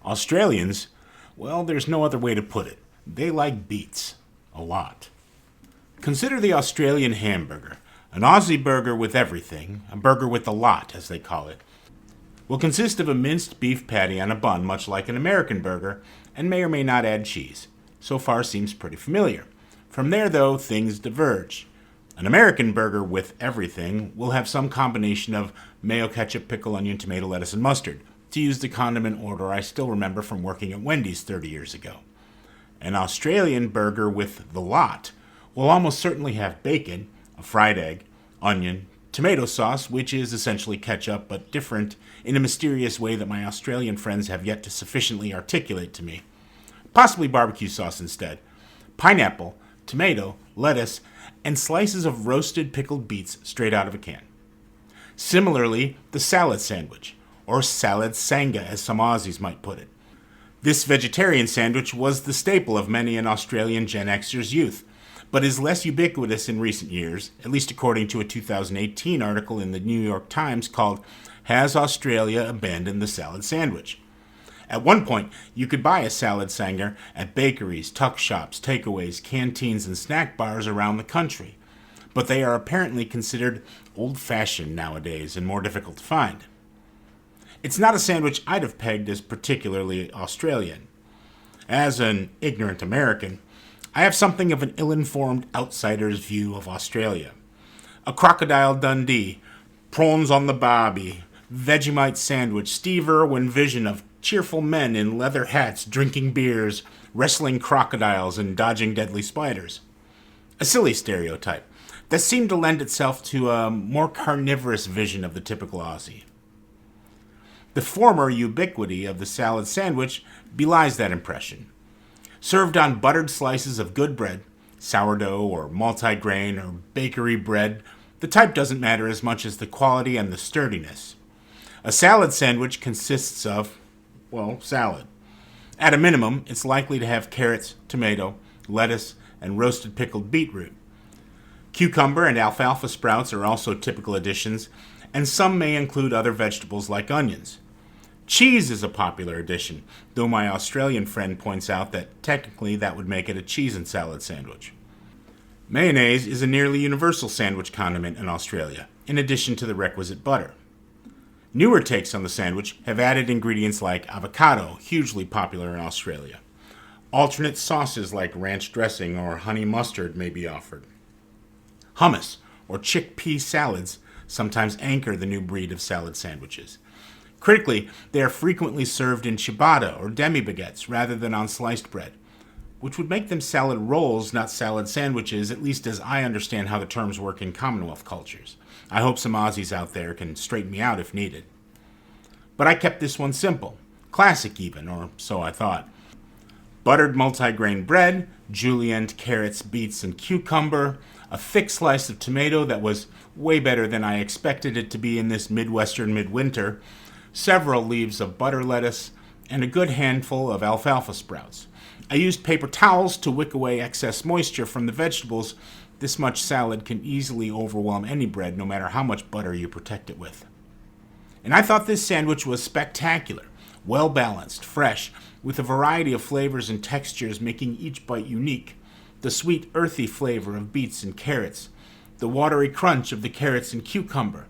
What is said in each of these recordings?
Australians, well, there's no other way to put it. They like beets. A lot. Consider the Australian hamburger. An Aussie burger with everything, a burger with a lot, as they call it, will consist of a minced beef patty on a bun, much like an American burger, and may or may not add cheese. So far seems pretty familiar. From there, though, things diverge. An American burger with everything will have some combination of mayo, ketchup, pickle, onion, tomato, lettuce, and mustard, to use the condiment order I still remember from working at Wendy's 30 years ago. An Australian burger with the lot will almost certainly have bacon, a fried egg, onion, tomato sauce, which is essentially ketchup but different in a mysterious way that my Australian friends have yet to sufficiently articulate to me. Possibly barbecue sauce instead. Pineapple, tomato, lettuce, and slices of roasted pickled beets straight out of a can. Similarly, the salad sandwich, or salad Sanga as some Aussies might put it. This vegetarian sandwich was the staple of many an Australian Gen Xer's youth, but is less ubiquitous in recent years, at least according to a 2018 article in the New York Times called "Has Australia Abandoned the Salad Sandwich?" At one point, you could buy a salad Sanga at bakeries, tuck shops, takeaways, canteens, and snack bars around the country, but they are apparently considered old-fashioned nowadays and more difficult to find. It's not a sandwich I'd have pegged as particularly Australian. As an ignorant American, I have something of an ill-informed outsider's view of Australia. A crocodile Dundee, prawns on the barbie, Vegemite sandwich, Steve Irwin vision of cheerful men in leather hats drinking beers, wrestling crocodiles, and dodging deadly spiders. A silly stereotype that seemed to lend itself to a more carnivorous vision of the typical Aussie. The former ubiquity of the salad sandwich belies that impression. Served on buttered slices of good bread, sourdough or multigrain or bakery bread, the type doesn't matter as much as the quality and the sturdiness. A salad sandwich consists of, well, salad. At a minimum, it's likely to have carrots, tomato, lettuce, and roasted pickled beetroot. Cucumber and alfalfa sprouts are also typical additions, and some may include other vegetables like onions. Cheese is a popular addition, though my Australian friend points out that technically that would make it a cheese and salad sandwich. Mayonnaise is a nearly universal sandwich condiment in Australia, in addition to the requisite butter. Newer takes on the sandwich have added ingredients like avocado, hugely popular in Australia. Alternate sauces like ranch dressing or honey mustard may be offered. Hummus, or chickpea salads, sometimes anchor the new breed of salad sandwiches. Critically, they are frequently served in ciabatta or demi-baguettes rather than on sliced bread, which would make them salad rolls, not salad sandwiches, at least as I understand how the terms work in Commonwealth cultures. I hope some Aussies out there can straighten me out if needed. But I kept this one simple, classic even, or so I thought. Buttered multigrain bread, julienne, carrots, beets, and cucumber, a thick slice of tomato that was way better than I expected it to be in this Midwestern midwinter, several leaves of butter lettuce, and a good handful of alfalfa sprouts. I used paper towels to wick away excess moisture from the vegetables. This much salad can easily overwhelm any bread, no matter how much butter you protect it with. And I thought this sandwich was spectacular, well-balanced, fresh, with a variety of flavors and textures making each bite unique. The sweet, earthy flavor of beets and carrots, the watery crunch of the carrots and cucumber,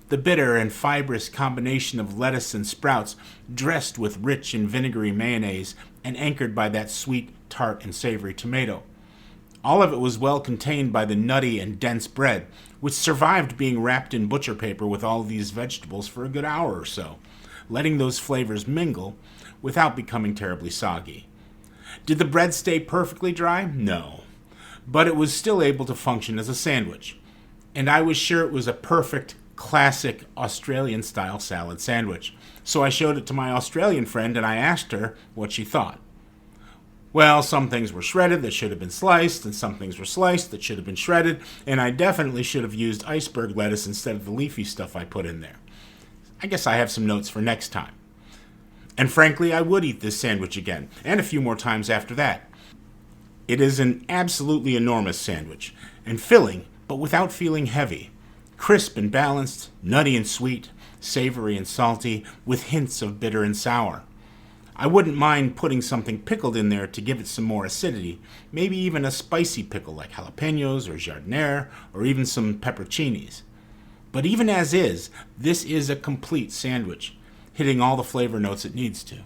the bitter and fibrous combination of lettuce and sprouts dressed with rich and vinegary mayonnaise and anchored by that sweet, tart, and savory tomato. All of it was well contained by the nutty and dense bread, which survived being wrapped in butcher paper with all these vegetables for a good hour or so, letting those flavors mingle without becoming terribly soggy. Did the bread stay perfectly dry? No. But it was still able to function as a sandwich. And I was sure it was a perfect, classic Australian-style salad sandwich. So I showed it to my Australian friend and I asked her what she thought. Well, some things were shredded that should have been sliced, and some things were sliced that should have been shredded, and I definitely should have used iceberg lettuce instead of the leafy stuff I put in there. I guess I have some notes for next time. And frankly, I would eat this sandwich again, and a few more times after that. It is an absolutely enormous sandwich, and filling, but without feeling heavy. Crisp and balanced, nutty and sweet, savory and salty, with hints of bitter and sour. I wouldn't mind putting something pickled in there to give it some more acidity, maybe even a spicy pickle like jalapenos or giardiniera or even some pepperoncinis. But even as is, this is a complete sandwich, hitting all the flavor notes it needs to.